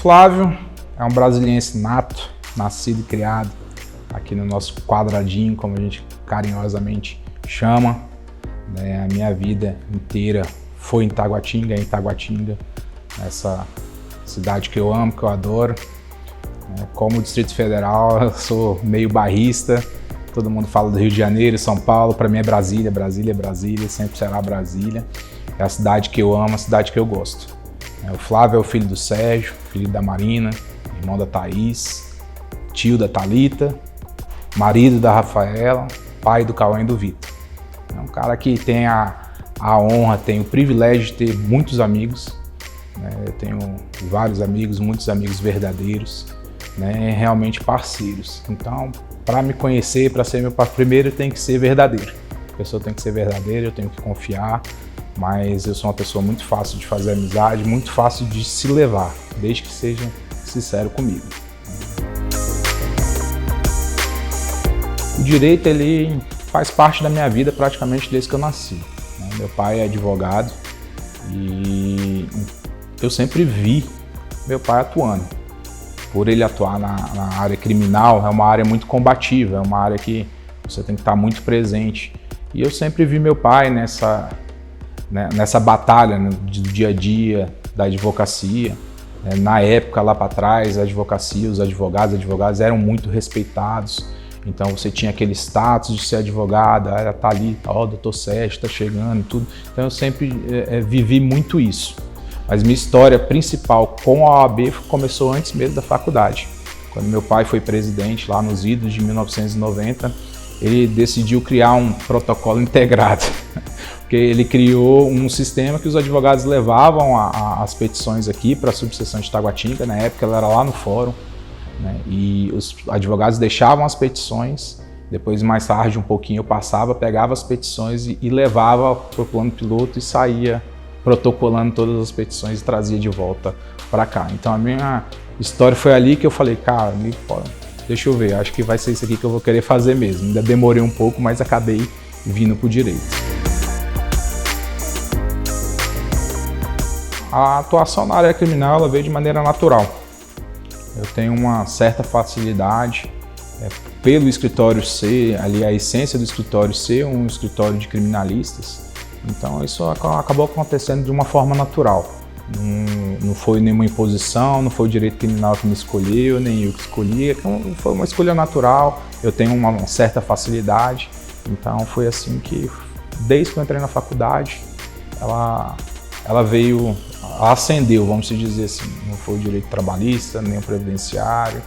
Flávio é um brasiliense nato, nascido e criado aqui no nosso quadradinho, como a gente carinhosamente chama. A minha vida inteira foi em Taguatinga, essa cidade que eu amo, que eu adoro. Como Distrito Federal, eu sou meio bairrista. Todo mundo fala do Rio de Janeiro, São Paulo. Para mim é Brasília, Brasília é Brasília, sempre será Brasília. É a cidade que eu amo, a cidade que eu gosto. O Flávio é o filho do Sérgio, filho da Marina, irmão da Thaís, tio da Thalita, marido da Rafaela, pai do Cauã e do Vitor. É um cara que tem a honra, tem o privilégio de ter muitos amigos. Eu tenho vários amigos, muitos amigos verdadeiros, realmente parceiros. Então, para me conhecer, para ser meu pai, primeiro tem que ser verdadeiro. A pessoa tem que ser verdadeira, eu tenho que confiar. Mas eu sou uma pessoa muito fácil de fazer amizade, muito fácil de se levar, desde que seja sincero comigo. O direito, ele faz parte da minha vida praticamente desde que eu nasci. Meu pai é advogado e eu sempre vi meu pai atuando. Por ele atuar na área criminal, é uma área muito combativa, é uma área que você tem que estar muito presente. E eu sempre vi meu pai nessa batalha do dia a dia da advocacia. Na época, lá para trás, a advocacia, os advogados eram muito respeitados. Então você tinha aquele status de ser advogado, tá ali, ó, doutor Sérgio, tá chegando e tudo. Então eu sempre vivi muito isso. Mas minha história principal com a OAB começou antes mesmo da faculdade. Quando meu pai foi presidente, lá nos idos de 1990, ele decidiu criar um protocolo integrado. Porque ele criou um sistema que os advogados levavam as petições aqui para a subseção de Taguatinga. Na época ela era lá no fórum, e os advogados deixavam as petições, depois mais tarde um pouquinho eu passava, pegava as petições e levava para o plano piloto e saía protocolando todas as petições e trazia de volta para cá. Então a minha história foi ali que eu falei, cara, deixa eu ver, acho que vai ser isso aqui que eu vou querer fazer mesmo. Ainda demorei um pouco, mas acabei vindo para o direito. A atuação na área criminal ela veio de maneira natural. Eu tenho uma certa facilidade pelo escritório ser, ali a essência do escritório ser um escritório de criminalistas. Então isso acabou acontecendo de uma forma natural. Não foi nenhuma imposição, não foi o direito criminal que me escolheu, nem eu que escolhi. Então foi uma escolha natural, eu tenho uma certa facilidade. Então foi assim que, desde que eu entrei na faculdade, ela veio, ascendeu, vamos dizer assim. Não foi o direito trabalhista, nem o previdenciário.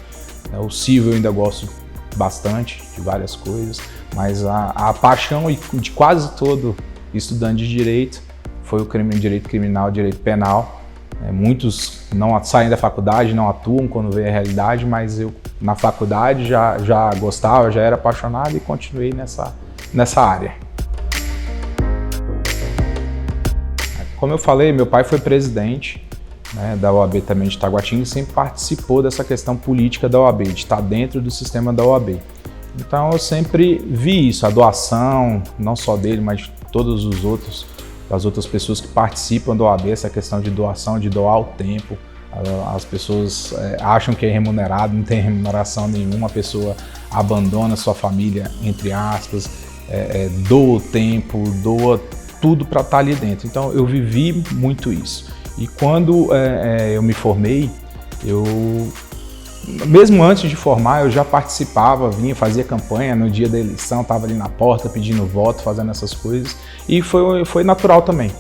O civil eu ainda gosto bastante de várias coisas, mas a paixão de quase todo estudante de direito foi o direito criminal, direito penal. Muitos não saem da faculdade, não atuam quando vê a realidade, mas eu na faculdade já gostava, já era apaixonado e continuei nessa área. Como eu falei, meu pai foi presidente da OAB também de Taguatinga e sempre participou dessa questão política da OAB, de estar dentro do sistema da OAB. Então eu sempre vi isso, a doação, não só dele, mas de todos os outros, das outras pessoas que participam da OAB, essa questão de doação, de doar o tempo. As pessoas acham que é remunerado, não tem remuneração nenhuma, a pessoa abandona sua família, entre aspas, doa o tempo, doa tudo para estar ali dentro. Então eu vivi muito isso. E quando eu me formei, mesmo antes de formar, eu já participava, fazia campanha no dia da eleição, estava ali na porta pedindo voto, fazendo essas coisas. E foi natural também.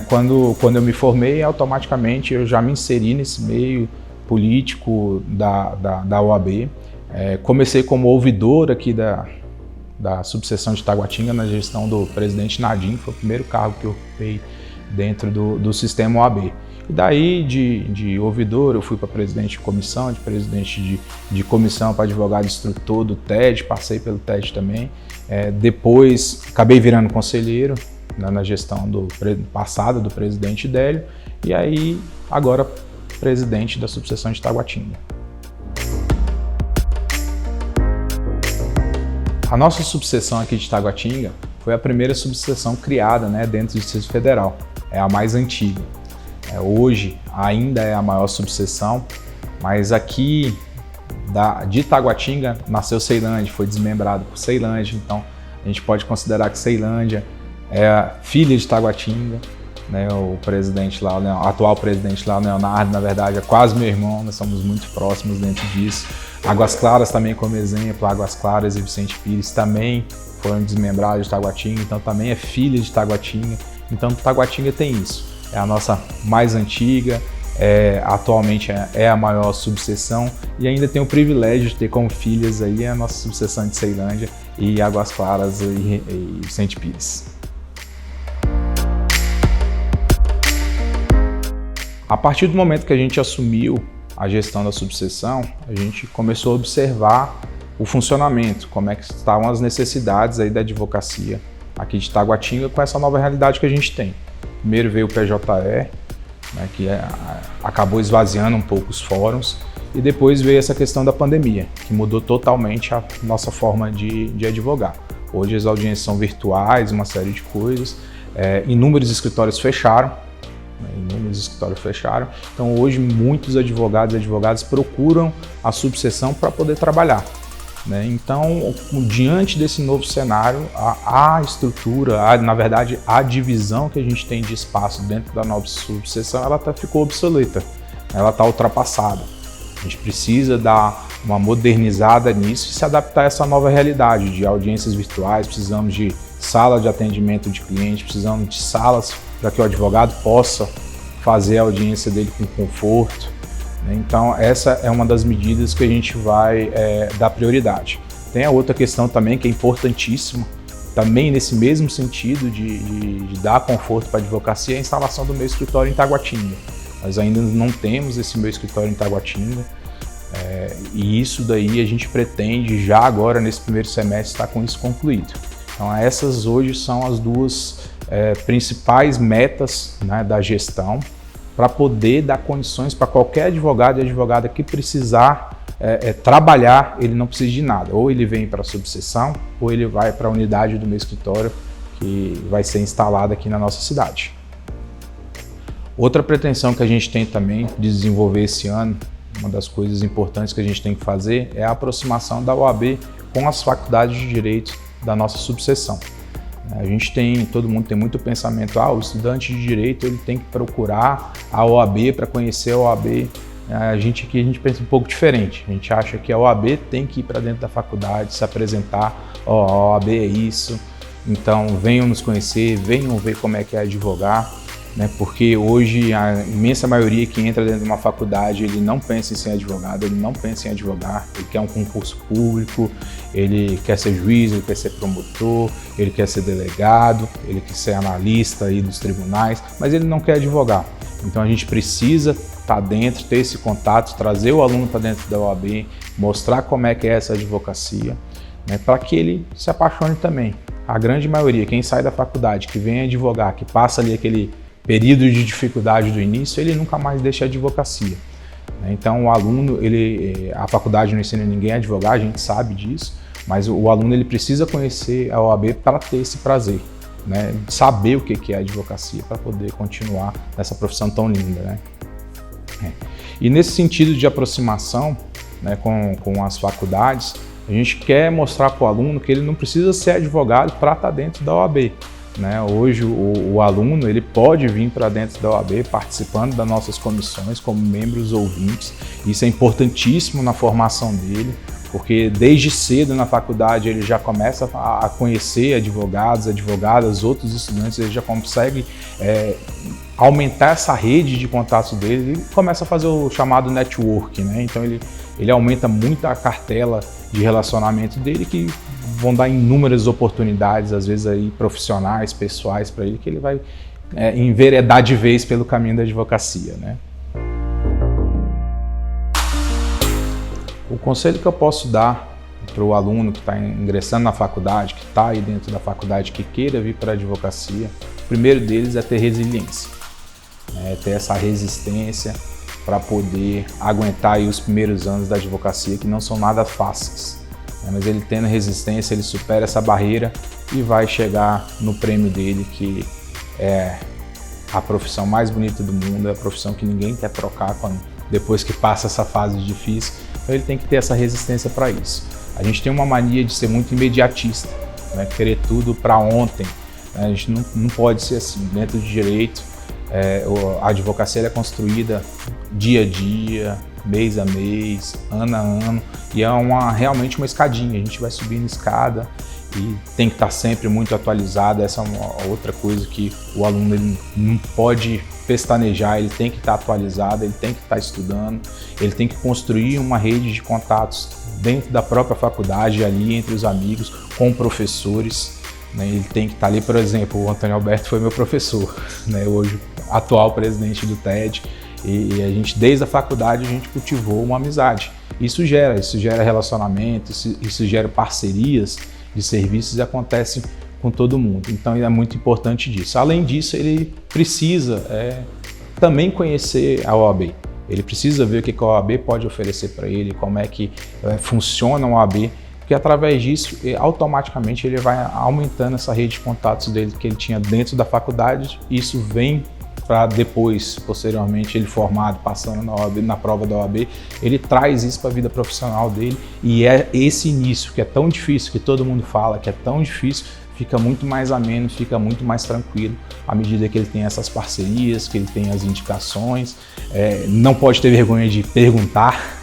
Quando eu me formei, automaticamente eu já me inseri nesse meio político da OAB. Comecei como ouvidor aqui da subseção de Taguatinga, na gestão do presidente Nadim, foi o primeiro cargo que eu ocupei dentro do sistema OAB. E daí, de ouvidor, eu fui para presidente de comissão, de presidente de comissão para advogado instrutor do TED, passei pelo TED também. Depois, acabei virando conselheiro na gestão passada do presidente Délio, e aí, agora, presidente da subseção de Taguatinga. A nossa subseção aqui de Taguatinga foi a primeira subseção criada dentro do Distrito Federal, é a mais antiga. Hoje, ainda é a maior subseção, mas aqui de Taguatinga nasceu Ceilândia, foi desmembrado por Ceilândia, então a gente pode considerar que Ceilândia é a filha de Taguatinga, né? O presidente lá, o atual presidente lá, o Leonardo, na verdade é quase meu irmão, nós somos muito próximos dentro disso. Águas Claras também como exemplo, Águas Claras e Vicente Pires também foram desmembrados de Taguatinga, então também é filha de Taguatinga. Então Taguatinga tem isso, é a nossa mais antiga, atualmente é a maior subseção e ainda tem o privilégio de ter como filhas aí a nossa subseção de Ceilândia e Águas Claras e Vicente Pires. A partir do momento que a gente assumiu a gestão da subseção, a gente começou a observar o funcionamento, como é que estavam as necessidades aí da advocacia aqui de Taguatinga com essa nova realidade que a gente tem. Primeiro veio o PJE, né, que acabou esvaziando um pouco os fóruns, e depois veio essa questão da pandemia, que mudou totalmente a nossa forma de advogar. Hoje as audiências são virtuais, uma série de coisas, inúmeros escritórios fecharam, então hoje muitos advogados e advogadas procuram a subseção para poder trabalhar. Né? Então, diante desse novo cenário, a estrutura, na verdade a divisão que a gente tem de espaço dentro da nova subseção, ela ficou obsoleta, ela está ultrapassada. A gente precisa dar uma modernizada nisso e se adaptar a essa nova realidade de audiências virtuais, precisamos de sala de atendimento de cliente, precisamos de salas para que o advogado possa fazer a audiência dele com conforto. Então essa é uma das medidas que a gente vai dar prioridade. Tem a outra questão também que é importantíssima, também nesse mesmo sentido de dar conforto para a advocacia, é a instalação do meu escritório em Taguatinga. Nós ainda não temos esse meu escritório em Taguatinga, e isso daí a gente pretende já agora nesse primeiro semestre estar com isso concluído. Então essas hoje são as duas principais metas, né, da gestão, para poder dar condições para qualquer advogado e advogada que precisar trabalhar, ele não precisa de nada. Ou ele vem para a subseção, ou ele vai para a unidade do meu escritório, que vai ser instalada aqui na nossa cidade. Outra pretensão que a gente tem também de desenvolver esse ano, uma das coisas importantes que a gente tem que fazer é a aproximação da OAB com as faculdades de Direito da nossa subseção. Todo mundo tem muito pensamento, o estudante de Direito ele tem que procurar a OAB para conhecer a OAB. A gente pensa um pouco diferente, a gente acha que a OAB tem que ir para dentro da faculdade, se apresentar, a OAB é isso, então venham nos conhecer, venham ver como é que é advogar, né? Porque hoje a imensa maioria que entra dentro de uma faculdade, ele não pensa em ser advogado, ele não pensa em advogar, ele quer um concurso público, ele quer ser juiz, ele quer ser promotor, ele quer ser delegado, ele quer ser analista aí dos tribunais, mas ele não quer advogar. Então a gente precisa estar dentro, ter esse contato, trazer o aluno para dentro da OAB, mostrar como é que é essa advocacia, né, para que ele se apaixone também. A grande maioria, quem sai da faculdade, que vem advogar, que passa ali aquele período de dificuldade do início, ele nunca mais deixa a advocacia. Então o aluno, a faculdade não ensina ninguém a advogar, a gente sabe disso, mas o aluno ele precisa conhecer a OAB para ter esse prazer, né? Saber o que é a advocacia para poder continuar nessa profissão tão linda, né? E nesse sentido de aproximação, né, com as faculdades, a gente quer mostrar para o aluno que ele não precisa ser advogado para estar dentro da OAB. Né? Hoje o aluno ele pode vir para dentro da OAB participando das nossas comissões como membros ouvintes. Isso é importantíssimo na formação dele, porque desde cedo na faculdade ele já começa a conhecer advogados, advogadas, outros estudantes, ele já consegue aumentar essa rede de contatos dele e começa a fazer o chamado network, né? Então ele aumenta muito a cartela de relacionamento dele, que vão dar inúmeras oportunidades, às vezes aí profissionais, pessoais para ele, que ele vai enveredar de vez pelo caminho da advocacia, né? O conselho que eu posso dar para o aluno que está ingressando na faculdade, que está aí dentro da faculdade, que queira vir para a advocacia, o primeiro deles é ter resiliência, ter essa resistência para poder aguentar aí os primeiros anos da advocacia, que não são nada fáceis. Mas ele tendo resistência, ele supera essa barreira e vai chegar no prêmio dele, que é a profissão mais bonita do mundo, é a profissão que ninguém quer trocar depois que passa essa fase difícil. Então ele tem que ter essa resistência para isso. A gente tem uma mania de ser muito imediatista, né? Querer tudo para ontem. Né? A gente não pode ser assim. Dentro de direito, a advocacia é construída dia a dia, mês a mês, ano a ano, e é realmente uma escadinha. A gente vai subindo escada e tem que estar sempre muito atualizado. Essa é uma outra coisa que o aluno ele não pode pestanejar, ele tem que estar atualizado, ele tem que estar estudando, ele tem que construir uma rede de contatos dentro da própria faculdade, ali entre os amigos, com professores, né? Ele tem que estar ali, por exemplo, o Antônio Alberto foi meu professor, né? Hoje atual presidente do TED, e a gente, desde a faculdade, a gente cultivou uma amizade. Isso gera relacionamento, isso gera parcerias de serviços e acontece com todo mundo. Então é muito importante disso. Além disso, ele precisa também conhecer a OAB. Ele precisa ver o que a OAB pode oferecer para ele, como é que funciona a OAB, porque através disso, automaticamente ele vai aumentando essa rede de contatos dele que ele tinha dentro da faculdade. Isso vem para depois, posteriormente, ele formado, passando na OAB, na prova da OAB, ele traz isso para a vida profissional dele, e é esse início que é tão difícil, que todo mundo fala que é tão difícil, fica muito mais ameno, fica muito mais tranquilo à medida que ele tem essas parcerias, que ele tem as indicações. Não pode ter vergonha de perguntar,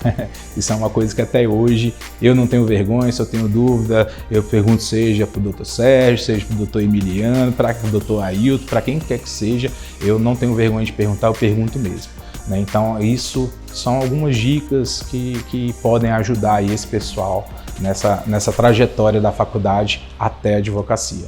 isso é uma coisa que até hoje eu não tenho vergonha. Se eu tenho dúvida, eu pergunto, seja para o Dr. Sérgio, seja para o Dr. Emiliano, para o Dr. Ailton, para quem quer que seja, eu não tenho vergonha de perguntar, eu pergunto mesmo. Então, isso são algumas dicas que podem ajudar aí esse pessoal nessa trajetória da faculdade até a advocacia.